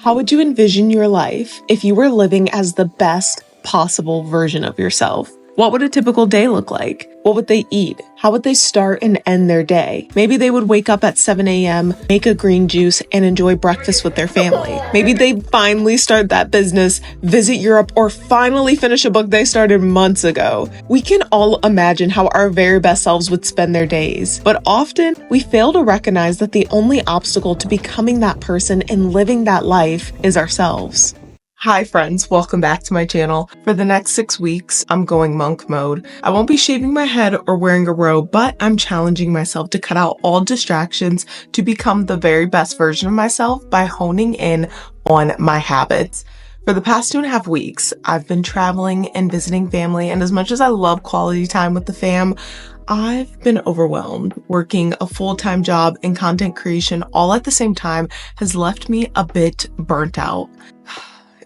How would you envision your life if you were living as the best possible version of yourself? What would a typical day look like? What would they eat? How would they start and end their day? Maybe they would wake up at 7 a.m., make a green juice, and enjoy breakfast with their family. Maybe they finally start that business, visit Europe, or finally finish a book they started months ago. We can all imagine how our very best selves would spend their days, but often we fail to recognize that the only obstacle to becoming that person and living that life is ourselves. Hi friends, welcome back to my channel. For the next 6 weeks, I'm going monk mode. I won't be shaving my head or wearing a robe, but I'm challenging myself to cut out all distractions to become the very best version of myself by honing in on my habits. For the past 2.5 weeks, I've been traveling and visiting family, and as much as I love quality time with the fam, I've been overwhelmed. Working a full-time job and content creation all at the same time has left me a bit burnt out.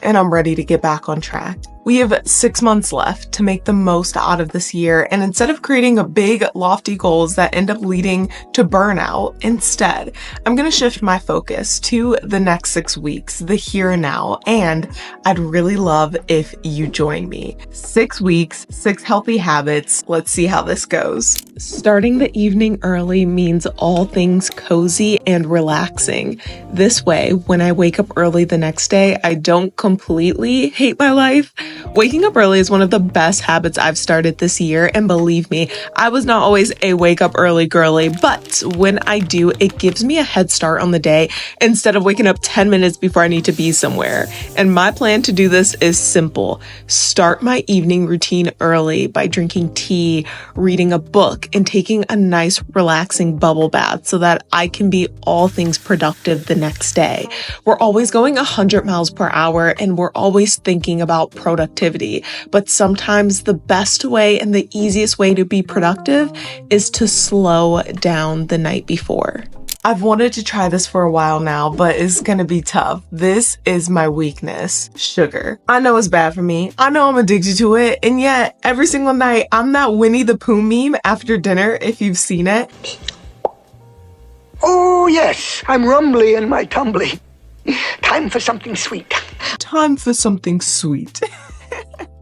And I'm ready to get back on track. We have 6 months left to make the most out of this year, and instead of creating a big, lofty goals that end up leading to burnout, instead, I'm gonna shift my focus to the next 6 weeks, the here and now, and I'd really love if you join me. 6 weeks, 6 healthy habits. Let's see how this goes. Starting the evening early means all things cozy and relaxing. This way, when I wake up early the next day, I don't completely hate my life. Waking up early is one of the best habits I've started this year, and believe me, I was not always a wake up early girly, but when I do, it gives me a head start on the day instead of waking up 10 minutes before I need to be somewhere. And my plan to do this is simple. Start my evening routine early by drinking tea, reading a book, and taking a nice relaxing bubble bath so that I can be all things productive the next day. We're always going 100 miles per hour and we're always thinking about productivity, but sometimes the best way and the easiest way to be productive is to slow down the night before. I've wanted to try this for a while now, but it's gonna be tough. This is my weakness, sugar. I know it's bad for me. I know I'm addicted to it, and yet every single night I'm that Winnie the Pooh meme after dinner, if you've seen it. Oh yes, I'm rumbly in my tumbly. Time for something sweet. Time for something sweet.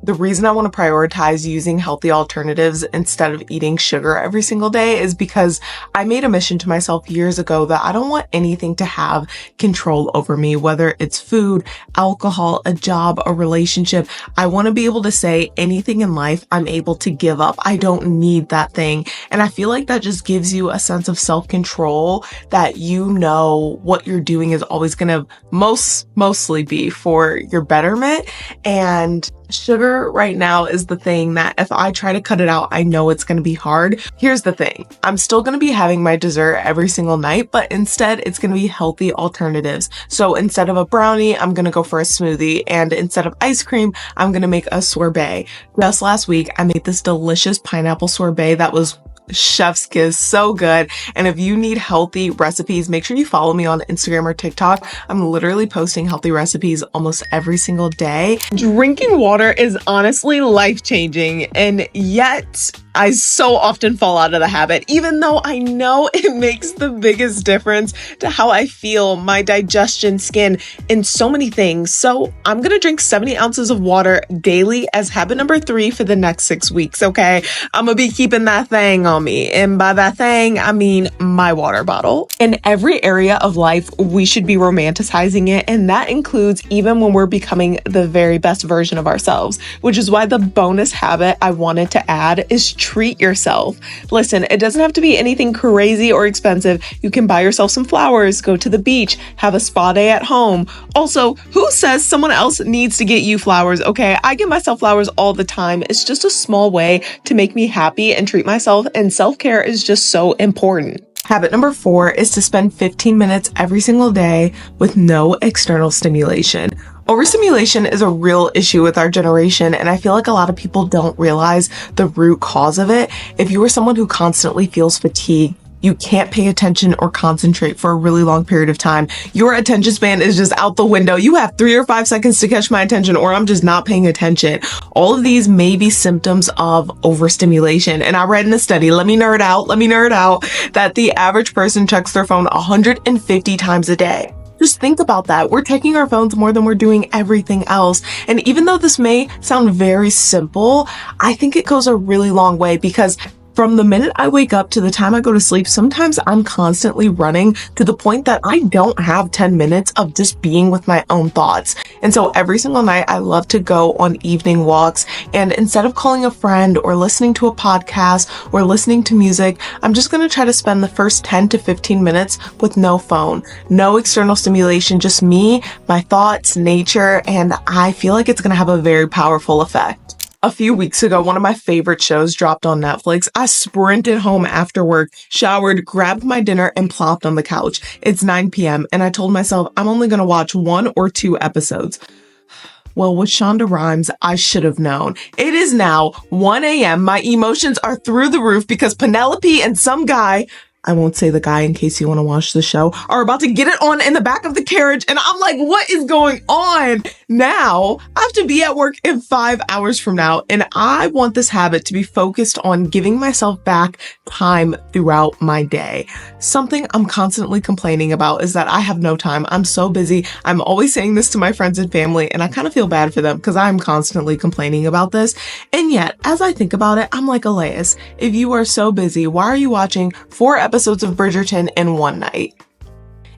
The reason I want to prioritize using healthy alternatives instead of eating sugar every single day is because I made a mission to myself years ago that I don't want anything to have control over me, whether it's food, alcohol, a job, a relationship. I want to be able to say anything in life I'm able to give up. I don't need that thing. And I feel like that just gives you a sense of self-control that you know what you're doing is always going to mostly be for your betterment. And sugar right now is the thing that if I try to cut it out, I know it's going to be hard. Here's the thing. I'm still going to be having my dessert every single night, but instead it's going to be healthy alternatives. So instead of a brownie, I'm going to go for a smoothie. And instead of ice cream, I'm going to make a sorbet. Just last week, I made this delicious pineapple sorbet that was chef's kiss, so good. And if you need healthy recipes, make sure you follow me on Instagram or TikTok. I'm literally posting healthy recipes almost every single day. Drinking water is honestly life-changing, and yet I so often fall out of the habit, even though I know it makes the biggest difference to how I feel, my digestion, skin, and so many things. So I'm gonna drink 70 ounces of water daily as habit number 3 for the next 6 weeks, okay? I'm gonna be keeping that thing on me. And by that thing, I mean my water bottle. In every area of life, we should be romanticizing it, and that includes even when we're becoming the very best version of ourselves, which is why the bonus habit I wanted to add is treat yourself. Listen, it doesn't have to be anything crazy or expensive. You can buy yourself some flowers, go to the beach, have a spa day at home. Also, who says someone else needs to get you flowers? Okay, I get myself flowers all the time. It's just a small way to make me happy and treat myself, and self-care is just so important. Habit number 4 is to spend 15 minutes every single day with no external stimulation. Overstimulation is a real issue with our generation, and I feel like a lot of people don't realize the root cause of it. If you are someone who constantly feels fatigue, you can't pay attention or concentrate for a really long period of time, your attention span is just out the window. You have 3 or 5 seconds to catch my attention, or I'm just not paying attention. All of these may be symptoms of overstimulation. And I read in a study, let me nerd out, that the average person checks their phone 150 times a day. Just think about that. We're taking our phones more than we're doing everything else. And even though this may sound very simple, I think it goes a really long way because from the minute I wake up to the time I go to sleep, sometimes I'm constantly running to the point that I don't have 10 minutes of just being with my own thoughts. And so every single night I love to go on evening walks. And instead of calling a friend or listening to a podcast or listening to music, I'm just going to try to spend the first 10 to 15 minutes with no phone, no external stimulation, just me, my thoughts, nature, and I feel like it's going to have a very powerful effect. A few weeks ago, one of my favorite shows dropped on Netflix. I sprinted home after work, showered, grabbed my dinner, and plopped on the couch. It's 9 p.m., and I told myself I'm only going to watch 1 or 2 episodes. Well, with Shonda Rhimes, I should have known. It is now 1 a.m. My emotions are through the roof because Penelope and some guy, I won't say the guy in case you want to watch the show, are about to get it on in the back of the carriage. And I'm like, what is going on? Now, I have to be at work in 5 hours from now. And I want this habit to be focused on giving myself back time throughout my day. Something I'm constantly complaining about is that I have no time. I'm so busy. I'm always saying this to my friends and family, and I kind of feel bad for them because I'm constantly complaining about this. And yet, as I think about it, I'm like, Alaias, if you are so busy, why are you watching 4 episodes of Bridgerton in one night?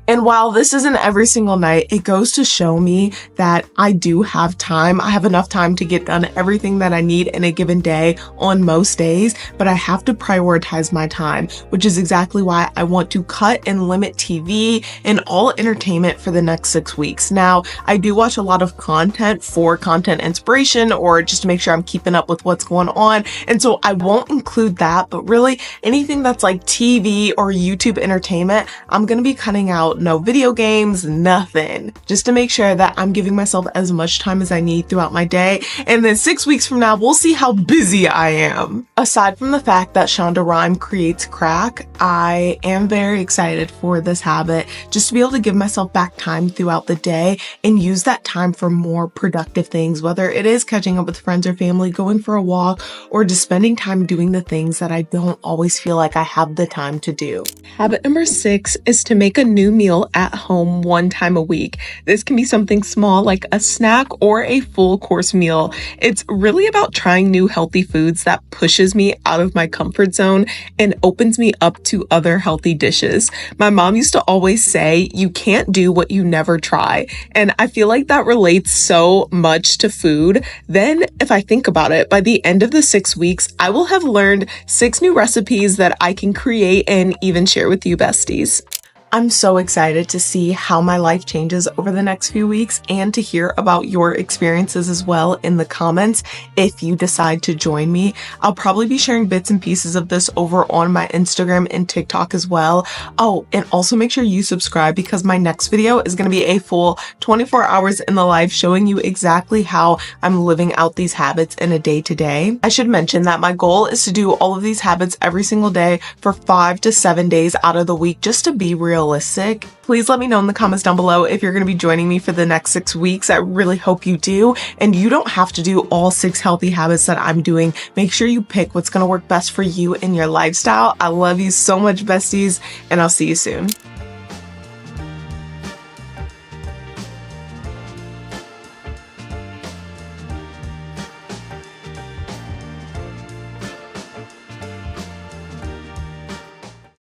And while this isn't every single night, it goes to show me that I do have time. I have enough time to get done everything that I need in a given day on most days, but I have to prioritize my time, which is exactly why I want to cut and limit TV and all entertainment for the next 6 weeks. Now, I do watch a lot of content for content inspiration or just to make sure I'm keeping up with what's going on. And so I won't include that, but really anything that's like TV or YouTube entertainment, I'm going to be cutting out. No video games, nothing. Just to make sure that I'm giving myself as much time as I need throughout my day. And then 6 weeks from now, we'll see how busy I am. Aside from the fact that Shonda Rhimes creates crack, I am very excited for this habit just to be able to give myself back time throughout the day and use that time for more productive things, whether it is catching up with friends or family, going for a walk, or just spending time doing the things that I don't always feel like I have the time to do. Habit number 6 is to make a new meal at home 1 time a week. This can be something small like a snack or a full course meal. It's really about trying new healthy foods that pushes me out of my comfort zone and opens me up to other healthy dishes. My mom used to always say, you can't do what you never try. And I feel like that relates so much to food. Then if I think about it, by the end of the 6 weeks, I will have learned 6 new recipes that I can create and even share with you besties. I'm so excited to see how my life changes over the next few weeks and to hear about your experiences as well in the comments if you decide to join me. I'll probably be sharing bits and pieces of this over on my Instagram and TikTok as well. Oh, and also make sure you subscribe because my next video is going to be a full 24 hours in the life showing you exactly how I'm living out these habits in a day-to-day. I should mention that my goal is to do all of these habits every single day for 5 to 7 days out of the week just to be realistic. Please let me know in the comments down below if you're going to be joining me for the next 6 weeks. I really hope you do. And you don't have to do all 6 healthy habits that I'm doing. Make sure you pick what's going to work best for you in your lifestyle. I love you so much, besties, and I'll see you soon.